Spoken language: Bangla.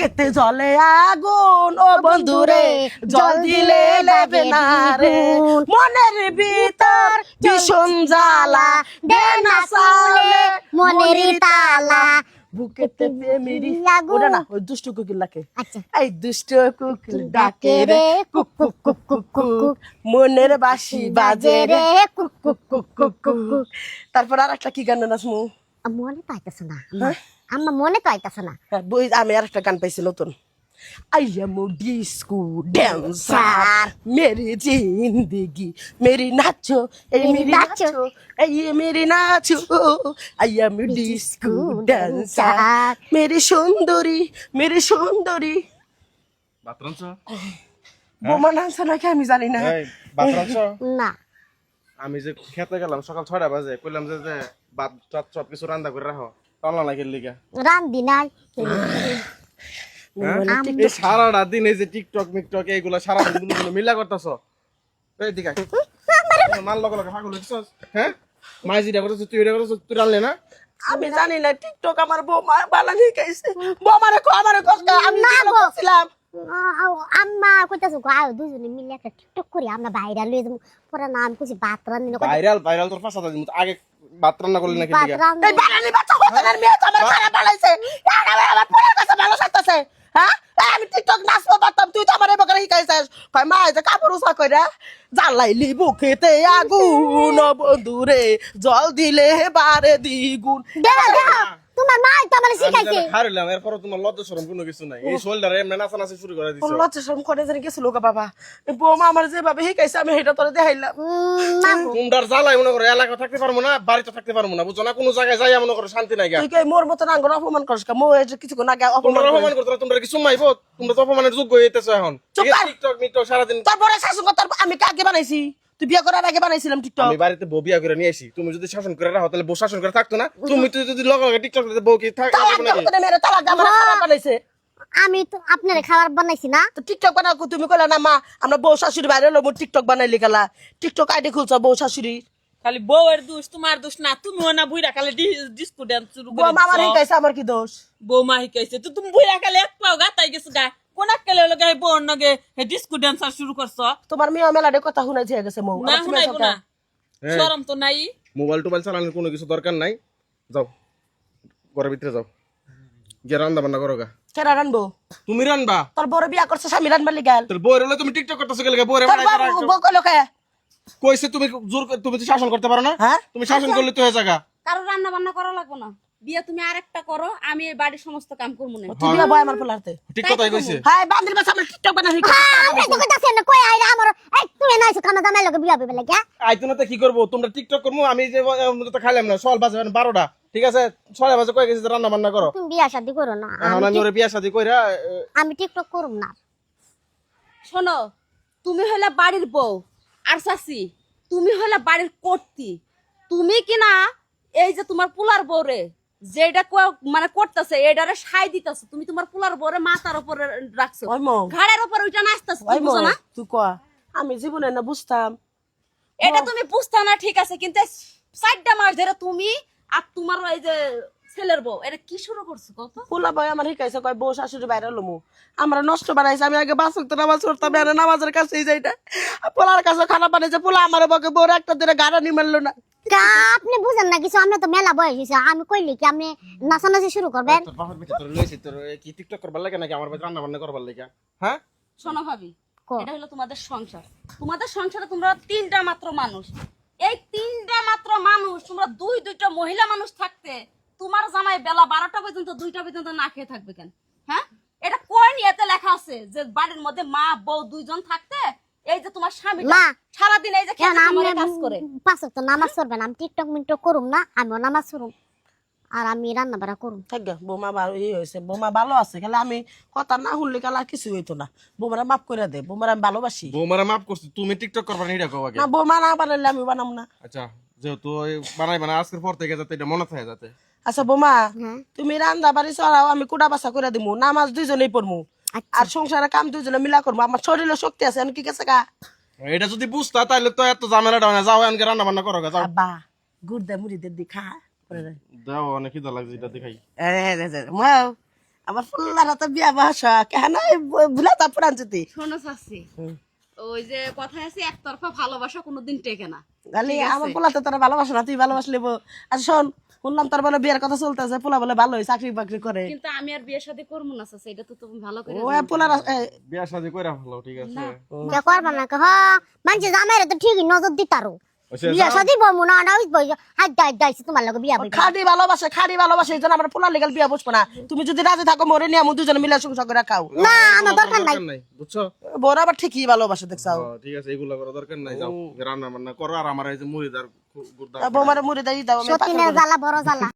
বুকেতে জলে আগুন ও বন্ধুরে জল দিলে লেবে না রে মনের ভিতর ভীষণ জ্বালা দে না চালে মনের তালা বুকেতে প্রেমেরই আগুন। ওটা না ওই দুষ্ট কোকিল ডাকে আচ্ছা এই দুষ্ট কোকিল ডাকে রে cook cook cook cook cook মনের বাঁশি বাজে রে cook cook cook cook cook তারপর আর একটা কি গান নাচমু মনে তো আইতাছে না আম্মা মনে তো আইতাছে না বই আমি আর একটা গান পাইছি নতুন I am a disco dancer मेरी जिंदगी मेरी नाचो ए मेरी नाचो ए ये मेरी नाचो I am a disco dancer मेरी सुंदरी বাতরানছ বোমা নাচছে নাকি আমি জানি না এই বাতরানছ না আমি যে খেতে গেলাম সকাল 6টা বাজে কইলাম যে ভাত টাত সব কিছু রান্না করে রাখো টানলা না খেললি কে রান্দি নাই এই সারাটা দিন এই যে টিকটক মিকটক এইগুলা সারা দিন মিলা করতেছ এই দিকে মাল লগে লগে পাগল হইছস হ্যাঁ মাই যেটা করছস তুই এটা করছস তুই রানলে না আমি জানি না টিকটক আমার বৌমা বানানি খাইছে বৌমারে কো আমারে কষ্ট আমি না বলছিলাম আম্মা কইতাছে গাও দুজনে মিলে একটা টিকটক করি আমরা ভাইরাল হয়ে যাবো পরে নাম কইছি ভাত রান্দি না ভাইরাল তোর ফাঁসা দিন আগে ভাত রান্না করলি না ভাত খেললি রান্দি এই বানানি বাচ্চা কোথার মেয়ে তো আমার খারাপ বানাইছে আমার পুরো কাছে ভালো লাগতেছে হ্যাঁ আমি টিকটক নাচবো পারতাম তুই তো আমার এই বকরে শিখাইছিস কয় মা এই যে কাপড় উসা কইরা জ্বালাইলি বুকেতে আগুন ও বন্ধুরে জল দিলে বারে দ্বিগুণ তোমার মা তো আমার শিখাইছে হারিলাম এরপর তোমার লজ্জা শরম কোনো কিছু নাই এই শোল্ডারে এমনি নাচানাচি শুরু করে দিছো লজ্জা শরম করে জানি গেছিল গো বাবা এই বৌমা আমার যেভাবে শিখাইছে আমি সেটা তোরে দেখাইলাম কুমডার জ্বালাই মনে করো এলাকা থাকতে পারবো না বাড়িতে থাকতে পারবো না বুঝছো না কোনো জায়গায় যাই মনে করো শান্তি নাই গা তুই কে মোর মতন আঙ্গুর অপমান করিস কা মো এই যে কিছুক্ষণ আগে তোমরা অপমান অপমান করতে তোমরা কি সুমাইবো তোমরা তো অপমানের যোগ্য হইতেছো এখন চুপ কর। টিকটক মিকটক সারাদিন তারপরে শাসন কর আমি কাকে বানাইছি তুই বিয়ে করার আগে বানাইছিলাম টিকটক আমি বাড়িতে বউ বিয়া করে নিয়ে আসি তুমি যদি শাসন করে রাখো তাহলে বউ শাসন করে থাকতো না তুমি তো যদি লগে লগে টিকটক করতে বউ কি থাকবে নাকি মেরে তালাক দিয়ে আমার খারাপ বানাইছে আমি তো আপনারে খাবার বানাইছি না তো টিকটক বানাও তুমি কইলা না মা আমরা বউ শাশুড়ি বাইরে হলো টিকটক বানাইলি গেলা টিকটক আইডি খুলছ বউ শাশুড়ি খালি বউয়ের দোষ তোমার দোষ না তুমিও না বুইরা খালি ডিস্কো ডান্স শুরু বউ করে আমার শিখাইছে আমার কি দোষ বৌমা শিখাইছে তো তুমি বুইরা খালি এক পাও গাতাই গেছো গা কোন কালে লগে বউর নগে ডিস্কো ডান্স শুরু করছো তোমার মেয়ে মেলাডে কথা শুনাইছে গেছে মৌ না শুনাইবো না হ্যাঁ। শরম তো নাই মোবাইল টোবাইল চালানোর কোনো কিছু দরকার নাই যাও ঘরের ভিতরে যাও গিয়ে রান্না বান্না করো গা কেরা রানবো তুমি রানবা তোর বড় বিয়া করছে স্বামী রানবার লিগাল তোর বউয়ের হলে তুমি টিকটক করতেছো গেলে বউয়ের তোর বউ কইলো কে কইছে তুমি জোর তুমি তো শাসন করতে পারো না হ্যাঁ তুমি শাসন করলে তো হয়ে জায়গা কারো রান্না বান্না করা লাগবো না বিয়ে তুমি আরেকটা করো আমি এই বাড়ির সমস্ত কাম করবো না তুই বিয়া বয় আমার পোলাতে ঠিক কথাই কইছে হ্যাঁ বান্দির বাসা আমরা টিকটক বানাই আপনি তো কইতাছেন না কই আইরা আমার এই তুমি নাইছো খানা জামাই লগে বিয়া হবে লাগা আইতো না তো কি করবো তোমরা টিকটক করবো আমি যে তো খাইলাম না সকাল বাজে 12টা ঠিক আছে 6 বাজে কয়ে গেছে যে রান্না বান্না করো তুমি বিয়া শাদি করো না এখন আমি ওরে বিয়া শাদি কইরা আমি টিকটক করুম না শোনো তুমি হলে বাড়ির বউ আর চাচি তুমি হলে বাড়ির কর্তি তুমি কি না এই যে তোমার পুলার বউরে যেটা মানে করতেছে এটারে সাই দিতেছে তুমি তোমার পুলার বউরে মাথার উপরে রাখছো ওই মৌ ঘাড়ের উপরে ওইটা নাচতেছে ওই তুমি মৌ বুঝো না তুই কয়া আমি জীবনে না বুঝতাম এটা তুমি বুঝতো না ঠিক আছে কিন্তু 4টা মাস ধরে তুমি আর তোমার এই যে ছেলের বউ এটা কি শুরু করছো কত পোলা বয় আমার শিখাইছে কয় বউ শাশুড়ি বাইরে হলো মু আমরা নষ্ট বানাইছে আমি আগে বাস তো নামাজ পড়তাম এনে নামাজের কাছেই যাইটা পোলার কাছে খারাপ বানাইছে পোলা আমার বকে বউর একটা দিনে গাড়ানি মারলো না তা আপনি বুঝেন না কিছু আমরা তো মেলা বয়স হইছে আমি কইলি কি আপনি নাচানাচি শুরু করবেন তোর বাবার বেটা তোর লইছে তোর কি টিকটক করবার লাগে নাকি আমার বাড়ি রান্না বান্না করবার লাগে হ্যাঁ শোনো ভাবি কো। এটা হলো তোমাদের সংসার তোমাদের সংসারে তোমরা 3টা মাত্র মানুষ এই 3টা মাত্র মানুষ তোমরা দুইটা মহিলা মানুষ থাকতে তোমার জামাই বেলা 12টা পর্যন্ত 2টা পর্যন্ত না খেয়ে থাকবে কেন হ্যাঁ এটা কোন নিয়তে লেখা আছে যে বাড়ির মধ্যে মা বউ দুইজন থাকতে এই যে তোমার স্বামী মা সারাদিন এই যে খেতে তোমারে কাজ করে পাঁচ ওয়াক্ত নামাজ পড়বেন আমি টিকটক মিকটক করুম না আমিও নামাজ পড়ুম আর আমি রান্না বাড়া করুম থাকবে বৌমা ভালো হয়েছে বৌমা ভালো আছে খালি আমি কথা না শুনলে কাল আর কিছু হইতো না বৌমারা মাফ করে দে বৌমারা আমি ভালোবাসি বৌমারা মাফ করছি তুমি টিকটক করবা না এটা কও আগে না বৌমা না বানাইলে আমি বানাম না আচ্ছা যেহেতু বানাই বানাই আজকের পর থেকে যাতে এটা মনে থাকে যাতে আচ্ছা বৌমা হ্যাঁ তুমি রান্না বাড়ি চড়াও আমি কুড়া বাসা করে দিমু নামাজ দুইজনেই পড়মু আচ্ছা আর সংসারে কাম দুইজনে মিলা করবো আমার শরীরে শক্তি আছে আমি কি গেছে গা এটা যদি বুঝতা তাহলে তো এত ঝামেলাটা হয় না যাও আনকে রান্না বান্না করো গা, যাও আব্বা গুড়দা মুড়িদের দি খা করে দে। দাও অনেক খিদা লাগছে এটা দেখাই মাও আমার ফুল্লার হাতে বিয়া বসা কেন ভুলে তা পুরান যেতে শোনো চাচ্ছি ওই যে কথা আছে একতরফা ভালোবাসা কোনোদিন টেকে না গালি আমার পোলা তো তোরা ভালোবাসে না তুই ভালোবাসলে আর শোন শুনলাম তোর বলে বিয়ের কথা চলতেছে পোলা বলে ভালোই চাকরি বাকরি করে কিন্তু আমি আর বিয়ের সাথে করবো না চাচ্ছি এটা তো তুমি ভালো করে ও পোলার বিয়া শাদি কইরা ভালো ঠিক আছে কে করবা না কে মানুষে জামাইরে তো ঠিকই নজর দিতারো আচ্ছা, বিয়া শাদি বমু না না ওই বই হাত দাইছে তোমার লগে বিয়া বই খাড়ি ভালোবাসে এই জন্য আমরা পোলার লেগাল বিয়া বসবো না তুমি যদি রাজি থাকো মরে নিয়ে আমি দুজনে মিলে সংসার করে খাও না আমার দরকার নাই নাই বুঝছো বড় আবার ঠিকই ভালোবাসে দেখছাও ঠিক আছে এগুলা করা দরকার নাই যাও রান্না বান্না করো আর আমার এই যে মুড়ি দার গুড় দাও বৌমারে মুড়ি দেই দাও সতীনের জ্বালা বড় জ্বালা